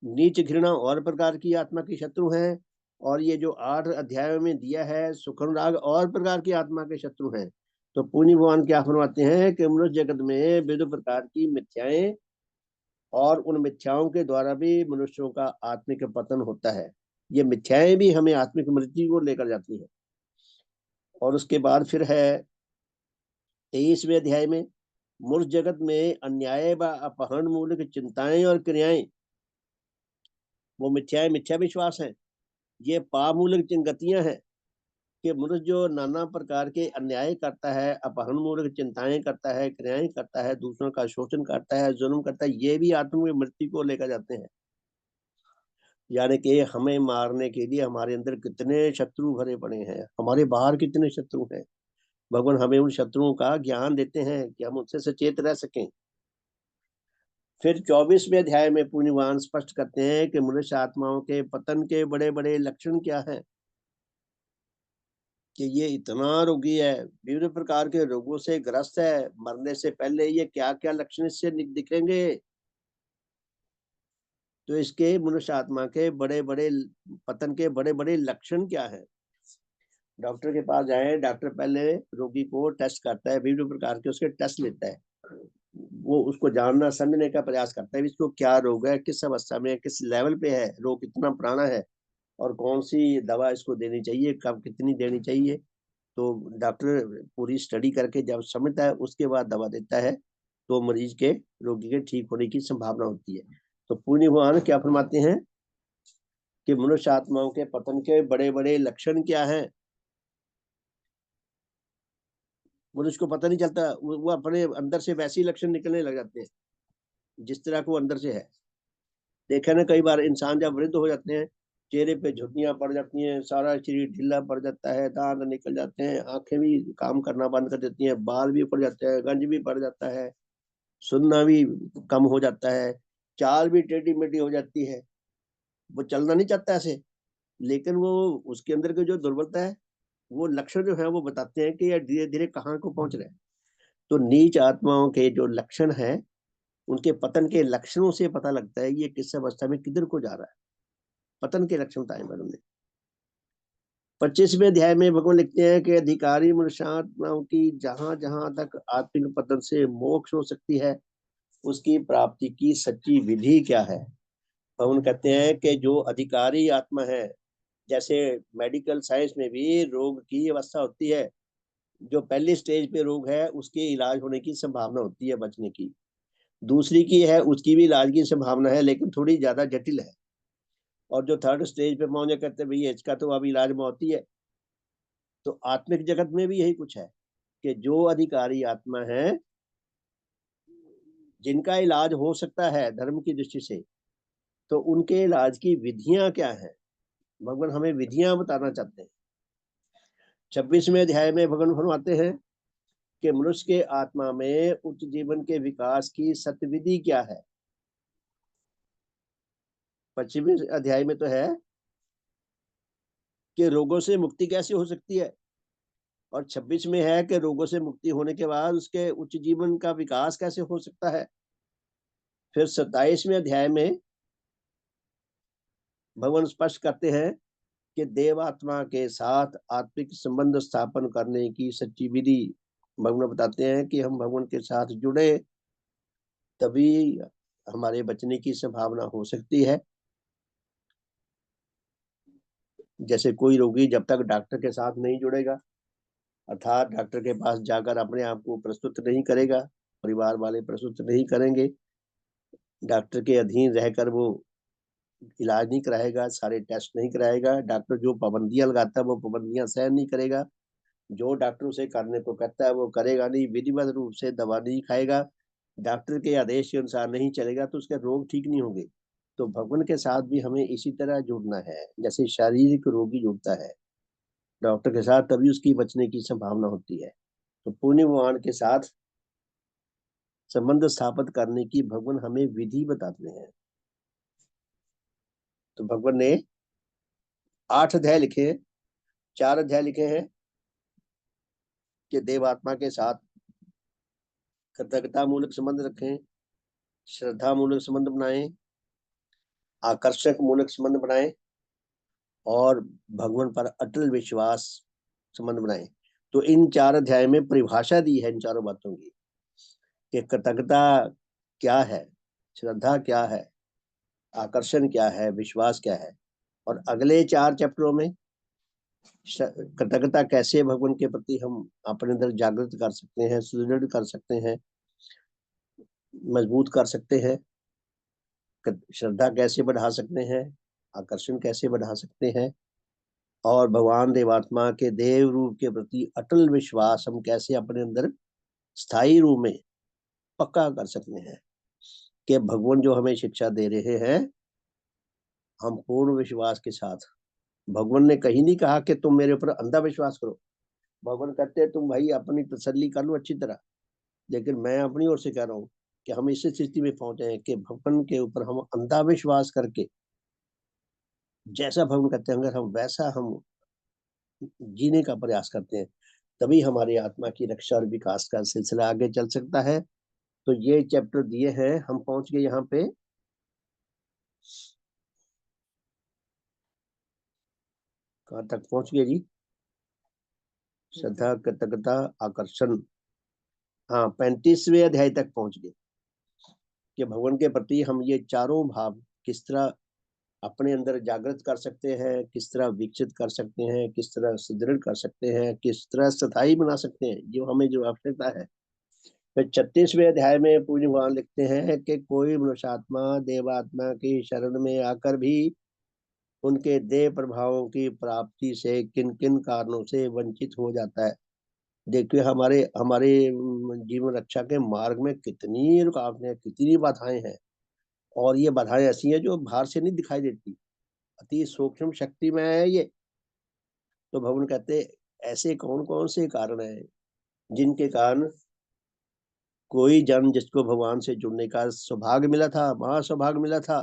नीच घृणा और प्रकार की आत्मा की शत्रु है। और ये जो 8 अध्यायों में दिया है सुख राग और प्रकार की आत्मा के शत्रु हैं। तो पुण्य भगवान क्या फरमाते हैं कि मनुष्य जगत में विविध प्रकार की मिथ्याएं और उन मिथ्याओं के द्वारा भी मनुष्यों का आत्मिक पतन होता है। ये मिथ्याएं भी हमें आत्मिक मृत्यु को लेकर जाती है। और उसके बाद फिर है 23वें अध्याय में मूर्ख जगत में अन्याय व अपहरण मूलक चिंताएं और क्रियाएं, वो मिथ्या विश्वास है, ये पाप मूलक गतियां हैं कि मनुष्य जो नाना प्रकार के अन्याय करता है, अपहरण मूलक चिंताएं करता है, क्रियाएं करता है, दूसरों का शोषण करता है, जुल्म करता है, ये भी आत्मा की मृत्यु को लेकर जाते हैं। यानी कि हमें मारने के लिए हमारे अंदर कितने शत्रु भरे पड़े हैं, हमारे बाहर कितने शत्रु हैं। भगवान हमें उन शत्रुओं का ज्ञान देते हैं कि हम उनसे सचेत रह सकें। फिर 24वें अध्याय में पुण्यवान स्पष्ट करते हैं कि मनुष्य आत्माओं के पतन के बड़े बड़े लक्षण क्या हैं, कि ये इतना रोगी है, विभिन्न प्रकार के रोगों से ग्रस्त है, मरने से पहले ये क्या क्या लक्षण इससे दिखेंगे। तो इसके मनुष्य आत्मा के बड़े बड़े पतन के बड़े बड़े लक्षण क्या है। डॉक्टर के पास जाए, डॉक्टर पहले रोगी को टेस्ट करता है, विभिन्न प्रकार के उसके टेस्ट लेता है, वो उसको जानना समझने का प्रयास करता है इसको क्या रोग है, किस अवस्था में, किस लेवल पे है, रोग कितना पुराना है और कौन सी दवा इसको देनी चाहिए, कब कितनी देनी चाहिए। तो डॉक्टर पूरी स्टडी करके जब समझता है उसके बाद दवा देता है, तो मरीज के रोगी के ठीक होने की संभावना होती है। तो पुण्य भगवान क्या फरमाते हैं कि मनुष्य आत्माओं के पतन के बड़े बड़े लक्षण क्या हैं। मनुष्य को पता नहीं चलता, वो अपने अंदर से वैसे ही लक्षण निकलने लग जाते हैं जिस तरह को अंदर से है। देखा ना, कई बार इंसान जब वृद्ध हो जाते हैं, चेहरे पे झुर्रियां पड़ जाती हैं, सारा शरीर ढीला पड़ जाता है, दांत निकल जाते हैं, आंखें भी काम करना बंद कर देती हैं, बाल भी उखड़ जाते हैं, गंज भी पड़ जाता है, सुनना भी कम हो जाता है, चाल भी टेढ़ी मेढ़ी हो जाती है, वो चलना नहीं चाहता ऐसे। लेकिन वो उसके अंदर की जो दुर्बलता है, वो लक्षण जो है वो बताते हैं कि यह धीरे धीरे कहाँ को पहुंच रहे हैं। तो नीच आत्माओं के जो लक्षण है, उनके पतन के लक्षणों से पता लगता है ये किस अवस्था में किधर को जा रहा है। पतन के लक्षण बताए भगवान ने। 25वें अध्याय में भगवान लिखते हैं कि अधिकारी मनुष्यात्माओं की जहां जहां तक आत्मिक पतन से मोक्ष हो सकती है, उसकी प्राप्ति की सच्ची विधि क्या है। भगवान कहते हैं कि जो अधिकारी आत्मा है, जैसे मेडिकल साइंस में भी रोग की अवस्था होती है, जो पहली स्टेज पे रोग है उसके इलाज होने की संभावना होती है, बचने की। दूसरी की है, उसकी भी इलाज की संभावना है लेकिन थोड़ी ज्यादा जटिल है। और जो थर्ड स्टेज पे पहुंचे कहते हैं भैया इसका तो अब इलाज मौत ही है। तो आत्मिक जगत में भी यही कुछ है कि जो अधिकारी आत्मा है, जिनका इलाज हो सकता है धर्म की दृष्टि से, तो उनके इलाज की विधियां क्या है, भगवान हमें विधियां बताना चाहते हैं। 26वें अध्याय में भगवान फरमाते हैं कि मनुष्य के आत्मा में उच्च जीवन के विकास की सत्य विधि क्या है। 25वें अध्याय में तो है कि रोगों से मुक्ति कैसे हो सकती है, और 26 में है कि रोगों से मुक्ति होने के बाद उसके उच्च जीवन का विकास कैसे हो सकता है। फिर 27वें अध्याय में भगवान स्पष्ट करते हैं कि देवात्मा के साथ आत्मिक संबंध स्थापन करने की सच्ची विधि। भगवान बताते हैं कि हम भगवान के साथ जुड़े तभी हमारे बचने की संभावना हो सकती है। जैसे कोई रोगी जब तक डॉक्टर के साथ नहीं जुड़ेगा, अर्थात डॉक्टर के पास जाकर अपने आप को प्रस्तुत नहीं करेगा, परिवार वाले प्रस्तुत नहीं करेंगे, डॉक्टर के अधीन रहकर वो इलाज नहीं कराएगा, सारे टेस्ट नहीं कराएगा, डॉक्टर जो पाबंदियां लगाता है वो पाबंदियां सहन नहीं करेगा, जो डॉक्टर उसे करने को कहता है वो करेगा नहीं, विधिवत रूप से दवा नहीं खाएगा, डॉक्टर के आदेश के अनुसार नहीं चलेगा, तो उसके रोग ठीक नहीं होंगे। तो भगवान के साथ भी हमें इसी तरह जुड़ना है, जैसे शारीरिक रोगी जुड़ता है डॉक्टर के साथ, तभी उसकी बचने की संभावना होती है। तो पुण्य भगवान के साथ संबंध स्थापित करने की भगवान हमें विधि बताते हैं। तो भगवान ने 8 अध्याय लिखे हैं, 4 अध्याय लिखे हैं कि देवात्मा के साथ कृतज्ञता मूलक संबंध रखें, श्रद्धा मूलक संबंध बनाएं, आकर्षक मूलक संबंध बनाएं और भगवान पर अटल विश्वास संबंध बनाएं। तो इन 4 अध्याय में परिभाषा दी है इन चारों बातों की कि कृतज्ञता क्या है, श्रद्धा क्या है, आकर्षण क्या है, विश्वास क्या है। और अगले 4 चैप्टरों में कृतज्ञता कैसे भगवान के प्रति हम अपने अंदर जागृत कर सकते हैं, सुदृढ़ कर सकते हैं, मजबूत कर सकते हैं, श्रद्धा कैसे बढ़ा सकते हैं, आकर्षण कैसे बढ़ा सकते हैं, और भगवान देवात्मा के देव रूप के प्रति अटल विश्वास हम कैसे अपने अंदर स्थायी रूप में पक्का कर सकते हैं कि भगवान जो हमें शिक्षा दे रहे हैं हम पूर्ण विश्वास के साथ। भगवान ने कहीं नहीं कहा कि तुम मेरे ऊपर अंधा विश्वास करो। भगवान कहते हैं तुम भाई अपनी तसल्ली कर लो अच्छी तरह, लेकिन मैं अपनी ओर से कह रहा हूँ कि हम इस स्थिति में पहुंचे हैं कि भगवान के ऊपर हम अंधा विश्वास करके जैसा भगवान कहते हैं अगर हम वैसा हम जीने का प्रयास करते हैं तभी हमारी आत्मा की रक्षा और विकास का सिलसिला आगे चल सकता है। तो ये चैप्टर दिए हैं, हम पहुंच गए यहाँ पे कहाँ तक पहुंच गए जी? श्रद्धा, कृतज्ञता, आकर्षण, हाँ 35वें अध्याय तक पहुंच गए कि भगवान के प्रति हम ये चारों भाव किस तरह अपने अंदर जागृत कर सकते हैं, किस तरह विकसित कर सकते हैं, किस तरह सुदृढ़ कर सकते हैं, किस तरह स्थायी बना सकते हैं, जो हमें जो आवश्यकता है। फिर 36वें अध्याय में पूज्य भगवान लिखते हैं कि कोई मनुष्यात्मा देवात्मा की शरण में आकर भी उनके देह प्रभावों की प्राप्ति से किन किन कारणों से वंचित हो जाता है। देखिए हमारे हमारे जीवन रक्षा के मार्ग में कितनी रुकावटें, कितनी बाधाएं हैं, और ये बाधाएं ऐसी हैं जो बाहर से नहीं दिखाई देती, अति सूक्ष्म शक्ति में है ये। तो भगवान कहते ऐसे कौन कौन से कारण हैं जिनके कारण कोई जन जिसको भगवान से जुड़ने का सौभाग्य मिला था, महासौभाग्य मिला था,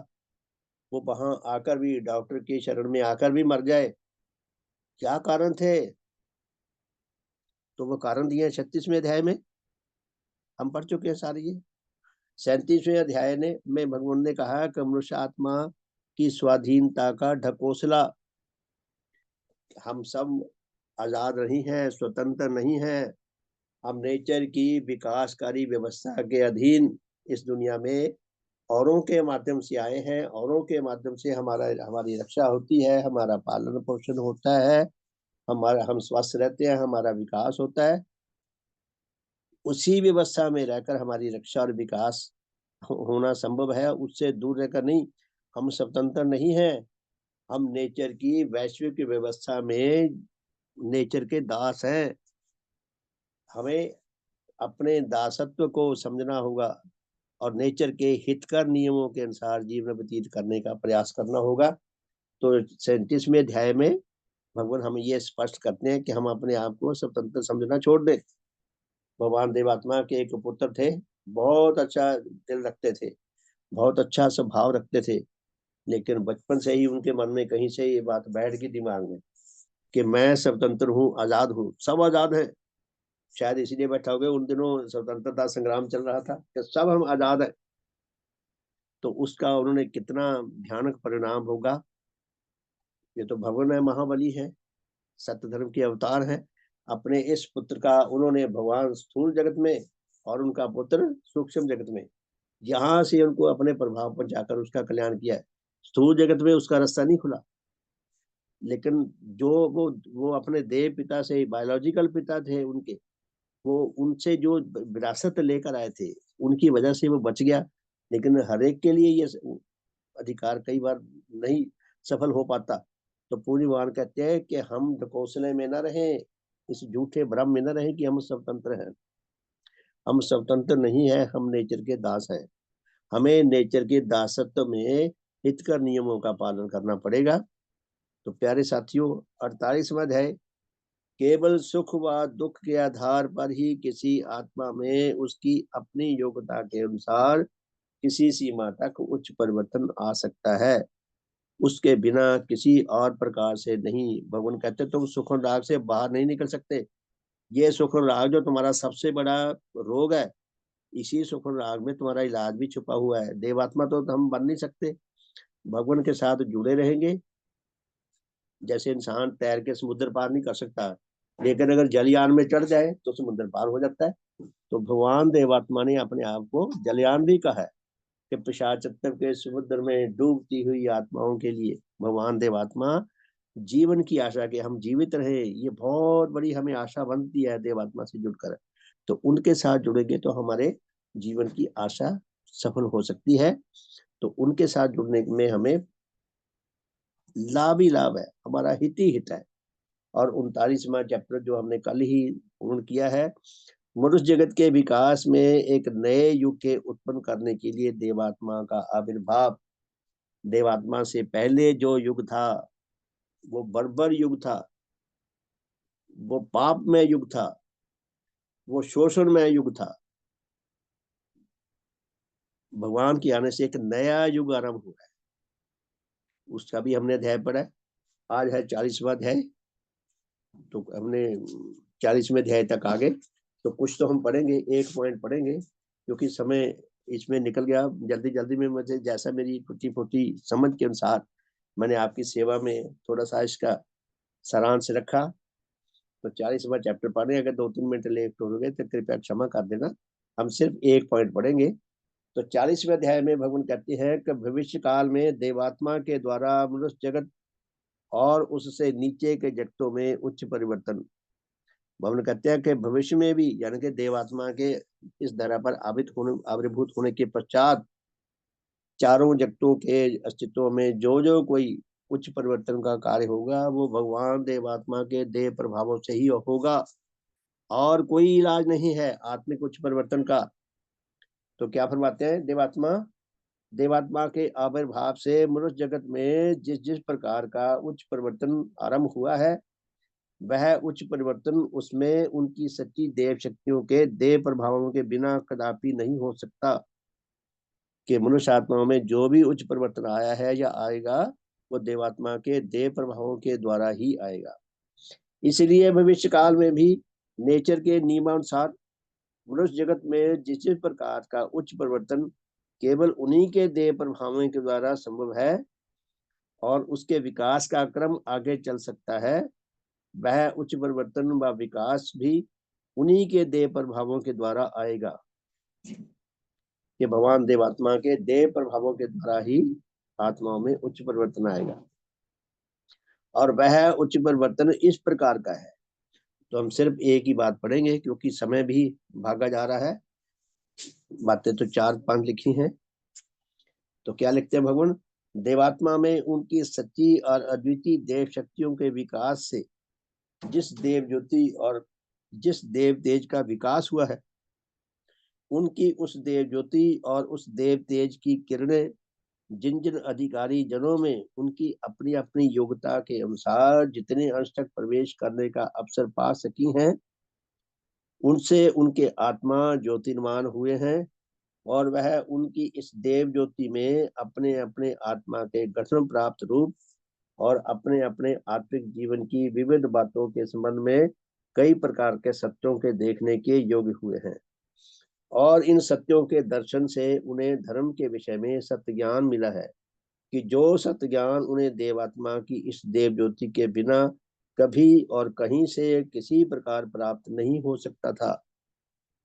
वो वहां आकर भी डॉक्टर की शरण में आकर भी मर जाए। क्या कारण थे? तो वो कारण दिए 36वें अध्याय में, हम पढ़ चुके हैं सारे ये। 37वें अध्याय में भगवान ने कहा कि मनुष्य आत्मा की स्वाधीनता का ढकोसला, हम सब आजाद नहीं हैं, स्वतंत्र नहीं हैं, हम नेचर की विकासकारी व्यवस्था के अधीन इस दुनिया में औरों के माध्यम से आए हैं, औरों के माध्यम से हमारी रक्षा होती है, हमारा पालन पोषण होता है, हम स्वस्थ रहते हैं, हमारा विकास होता है। उसी व्यवस्था में रहकर हमारी रक्षा और विकास होना संभव है, उससे दूर रहकर नहीं। हम स्वतंत्र नहीं हैं, हम नेचर की वैश्विक व्यवस्था में नेचर के दास हैं। हमें अपने दासत्व को समझना होगा और नेचर के हितकर नियमों के अनुसार जीवन व्यतीत करने का प्रयास करना होगा। तो 37वें अध्याय में भगवान हमें ये स्पष्ट करते हैं कि हम अपने आप को स्वतंत्र समझना छोड़ दें। भगवान देवात्मा के एक पुत्र थे, बहुत अच्छा दिल रखते थे, बहुत अच्छा स्वभाव रखते थे, लेकिन बचपन से ही उनके मन में कहीं से ये बात बैठ गई दिमाग में कि मैं स्वतंत्र हूँ, आजाद हूँ, सब आजाद है। शायद इसीलिए बैठा हो गया, उन दिनों स्वतंत्रता संग्राम चल रहा था कि सब हम आजाद है। तो उसका उन्होंने कितना भयानक परिणाम होगा। ये तो भगवान है, महाबली है, सत्य धर्म के अवतार है। अपने इस पुत्र का उन्होंने भगवान स्थूल जगत में और उनका पुत्र सूक्ष्म जगत में, यहाँ से उनको अपने प्रभाव पर जाकर उसका कल्याण किया है। स्थूल जगत में उसका रास्ता नहीं खुला, लेकिन जो वो अपने देव पिता से, बायोलॉजिकल पिता थे उनके, वो उनसे जो विरासत लेकर आए थे उनकी वजह से वो बच गया। लेकिन हर एक के लिए ये अधिकार कई बार नहीं सफल हो पाता। तो पूरी भगवान कहते हैं कि हम ढकोसले में न रहें, इस झूठे भ्रम में न रहें कि हम स्वतंत्र हैं। हम स्वतंत्र नहीं है, हम नेचर के दास हैं। हमें नेचर के दासत्व में हितकर नियमों का पालन करना पड़ेगा। तो प्यारे साथियों, 48वां अध्याय, केवल सुख व दुख के आधार पर ही किसी आत्मा में उसकी अपनी योग्यता के अनुसार किसी सीमा तक उच्च परिवर्तन आ सकता है, उसके बिना किसी और प्रकार से नहीं। भगवान कहते तुम सुख और राग से बाहर नहीं निकल सकते। ये सुख और राग जो तुम्हारा सबसे बड़ा रोग है, इसी सुख और राग में तुम्हारा इलाज भी छुपा हुआ है। देवात्मा तो हम बन नहीं सकते, भगवान के साथ जुड़े रहेंगे। जैसे इंसान तैर के समुद्र पार नहीं कर सकता, लेकिन अगर जलयान में चढ़ जाए तो समुद्र पार हो जाता है। तो भगवान देवात्मा ने अपने आप को जलयान भी कहा है कि पिशाचत्व के समुद्र में डूबती हुई आत्माओं के लिए भगवान देवात्मा जीवन की आशा के हम जीवित रहे, ये बहुत बड़ी हमें आशा बनती है देवात्मा से जुड़कर। तो उनके साथ जुड़ेंगे तो हमारे जीवन की आशा सफल हो सकती है। तो उनके साथ जुड़ने में हमें लाभ ही लाभ है, हमारा हित ही हित है। और 39वां चैप्टर जो हमने कल ही पूर्ण किया है, मनुष्य जगत के विकास में एक नए युग के उत्पन्न करने के लिए देवात्मा का आविर्भाव। देवात्मा से पहले जो युग था वो बर्बर युग था, वो पापमय युग था, वो शोषणमय युग था। भगवान के आने से एक नया युग आरंभ हुआ है, उसका भी हमने अध्याय पढ़ा है। आज है 40वां अध्याय, तो हमने 40वें अध्याय तक आ गए। तो कुछ तो हम पढ़ेंगे, एक पॉइंट पढ़ेंगे क्योंकि समय इसमें निकल गया जल्दी जल्दी में। मुझे जैसा मेरी टूटी फूटी समझ के अनुसार मैंने आपकी सेवा में थोड़ा सा इसका सारांश रखा। तो 40वां चैप्टर पढ़ने अगर 2-3 मिनट लेट हो गए तो कृपया क्षमा कर देना। हम सिर्फ एक पॉइंट पढ़ेंगे। तो 40वें अध्याय में भगवान कहते हैं कि भविष्य काल में देवात्मा के द्वारा मनुष्य जगत और उससे नीचे के जगतों में उच्च परिवर्तन। भगवान कहते हैं कि भविष्य में भी, यानी कि देवात्मा के इस धरा पर आविर्भूत होने के पश्चात चारों जगतों के अस्तित्व में जो जो कोई उच्च परिवर्तन का कार्य होगा वो भगवान देवात्मा के देह प्रभावों से ही होगा, और कोई इलाज नहीं है आत्मिक उच्च परिवर्तन का। तो क्या फरमाते हैं, देवात्मा के आविर्भाव से मनुष्य जगत में जिस जिस प्रकार का उच्च परिवर्तन आरंभ हुआ है, वह उच्च परिवर्तन उसमें उनकी सच्ची देव शक्तियों के देव प्रभावों के बिना कदापि नहीं हो सकता। कि मनुष्य आत्माओं में जो भी उच्च परिवर्तन आया है या आएगा वो देवात्मा के देव प्रभावों के द्वारा ही आएगा। इसलिए भविष्य काल में भी नेचर के नियमानुसार मनुष्य जगत में जिस जिस प्रकार का उच्च परिवर्तन केवल उन्हीं के देह प्रभावों के द्वारा संभव है और उसके विकास का क्रम आगे चल सकता है, वह उच्च परिवर्तन व विकास भी उन्हीं के देह प्रभावों के द्वारा आएगा। कि भगवान देवात्मा के देह प्रभावों के द्वारा ही आत्माओं में उच्च परिवर्तन आएगा, और वह उच्च परिवर्तन इस प्रकार का है। तो हम सिर्फ एक ही बात पढ़ेंगे क्योंकि समय भी भागा जा रहा है, बातें तो 4-5 लिखी हैं। तो क्या लिखते हैं भगवान, देवात्मा में उनकी सच्ची और अद्वितीय देव शक्तियों के विकास से जिस देव ज्योति और जिस देव तेज का विकास हुआ है, उनकी उस देव ज्योति और उस देव तेज की किरणें जिन जिन अधिकारी जनों में उनकी अपनी अपनी योग्यता के अनुसार जितने अंश तक प्रवेश करने का अवसर पा सकी हैं, उनसे उनके आत्मा ज्योतिर्मान हुए हैं, और वह उनकी इस देव ज्योति में अपने अपने आत्मा के गठन प्राप्त रूप और अपने अपने आत्मिक जीवन की विविध बातों के संबंध में कई प्रकार के सत्यों के देखने के योग्य हुए हैं, और इन सत्यों के दर्शन से उन्हें धर्म के विषय में सत्य ज्ञान मिला है कि जो सत्य ज्ञान उन्हें देवात्मा की इस देव ज्योति के बिना कभी और कहीं से किसी प्रकार प्राप्त नहीं हो सकता था।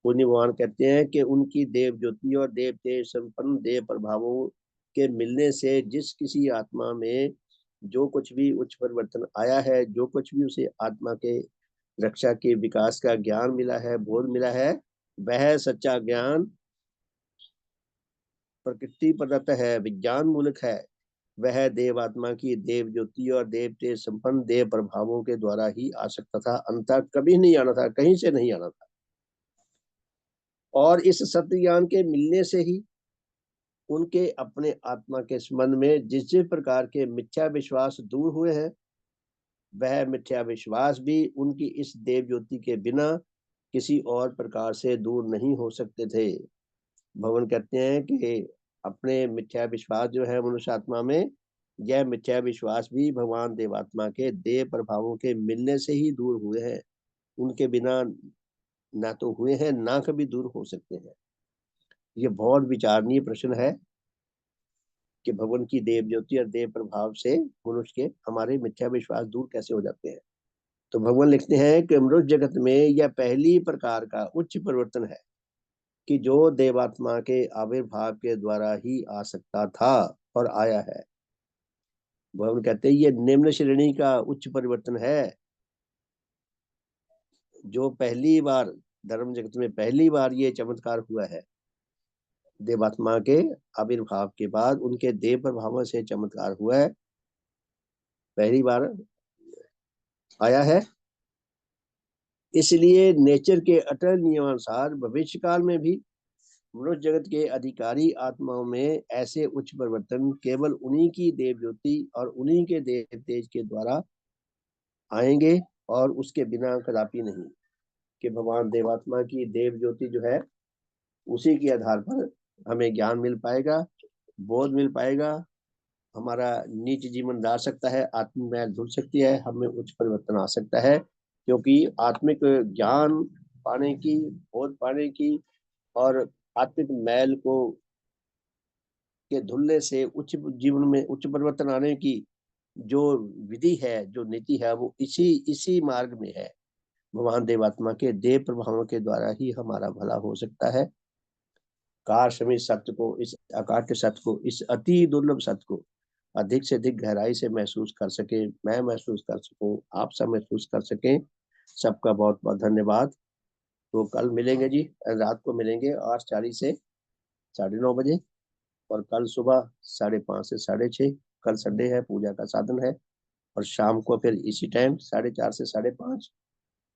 पुण्य भगवान कहते हैं कि उनकी देव ज्योति और देव तेज संपन्न देव प्रभावों के मिलने से जिस किसी आत्मा में जो कुछ भी उच्च परिवर्तन आया है, जो कुछ भी उसे आत्मा के रक्षा के विकास का ज्ञान मिला है, बोध मिला है, वह सच्चा ज्ञान प्रकृति प्रदत्त है, विज्ञान मूलक है। वह देव आत्मा की देव ज्योति और देव तेज संपन्न देव प्रभावों के द्वारा ही आ सकता था, अंततः कभी नहीं आना था, कहीं से नहीं आना था। और इस सत्य ज्ञान के मिलने से ही उनके अपने आत्मा के संबंध में जिस जिस प्रकार के मिथ्या विश्वास दूर हुए हैं, वह मिथ्या विश्वास भी उनकी इस देव ज्योति के बिना किसी और प्रकार से दूर नहीं हो सकते थे। भगवान कहते हैं कि अपने मिथ्या विश्वास जो है मनुष्य आत्मा में, यह मिथ्या विश्वास भी भगवान देवात्मा के देव प्रभावों के मिलने से ही दूर हुए हैं, उनके बिना ना तो हुए हैं ना कभी दूर हो सकते हैं। ये बहुत विचारणीय प्रश्न है कि भगवान की देव ज्योति और देव प्रभाव से मनुष्य के हमारे मिथ्या विश्वास दूर कैसे हो जाते हैं। तो भगवान लिखते हैं कि मनुष्य जगत में यह पहली प्रकार का उच्च परिवर्तन है कि जो देवात्मा के आविर्भाव के द्वारा ही आ सकता था और आया है। भगवान कहते हैं ये निम्न श्रेणी का उच्च परिवर्तन है, जो पहली बार धर्म जगत में पहली बार ये चमत्कार हुआ है। देवात्मा के आविर्भाव के बाद उनके देव प्रभाव से चमत्कार हुआ है, पहली बार आया है। इसलिए नेचर के अटल नियमानुसार भविष्य काल में भी मनुष्य जगत के अधिकारी आत्माओं में ऐसे उच्च परिवर्तन केवल उन्हीं की देव ज्योति और उन्हीं के देव तेज के द्वारा आएंगे, और उसके बिना कदापि नहीं। कि भगवान देवात्मा की देव ज्योति जो है, उसी के आधार पर हमें ज्ञान मिल पाएगा, बोध मिल पाएगा, हमारा नीच जीवन डाल सकता है, आत्मिक मैल धुल सकती है, हमें उच्च परिवर्तन आ सकता है। क्योंकि आत्मिक ज्ञान पाने की, बोध पाने की और आत्मिक मैल को के धुलने से उच्च जीवन में उच्च परिवर्तन आने की जो विधि है, जो नीति है, वो इसी मार्ग में है। भगवान देवात्मा के देव प्रभावों के द्वारा ही हमारा भला हो सकता है। काशमी सत्य को, इस अकाट्य सत्य को, इस अति दुर्लभ सत्य को अधिक से अधिक गहराई से महसूस कर सके, मैं महसूस कर सकूं, आप सब महसूस कर सकें। सबका बहुत बहुत धन्यवाद। तो कल मिलेंगे जी, रात को मिलेंगे 8:40 से 9:30 बजे, और कल सुबह 5:30 से 6:30। कल संडे है, पूजा का साधन है। और शाम को फिर इसी टाइम 4:30 से 5:30,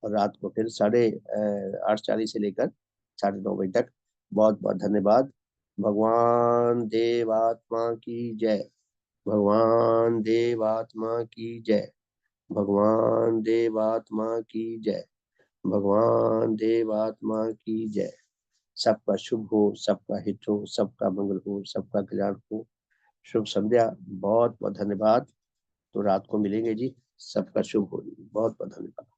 और रात को फिर 8:40 से लेकर 9:30 बजे तक। बहुत बहुत धन्यवाद। भगवान देवात्मा की जय। भगवान देवात्मा की जय। भगवान देवात्मा की जय। भगवान देवात्मा की जय। सबका शुभ हो, सबका हित हो, सबका मंगल हो, सबका कल्याण हो। शुभ संध्या। बहुत बहुत धन्यवाद। तो रात को मिलेंगे जी। सबका शुभ हो जी। बहुत बहुत धन्यवाद।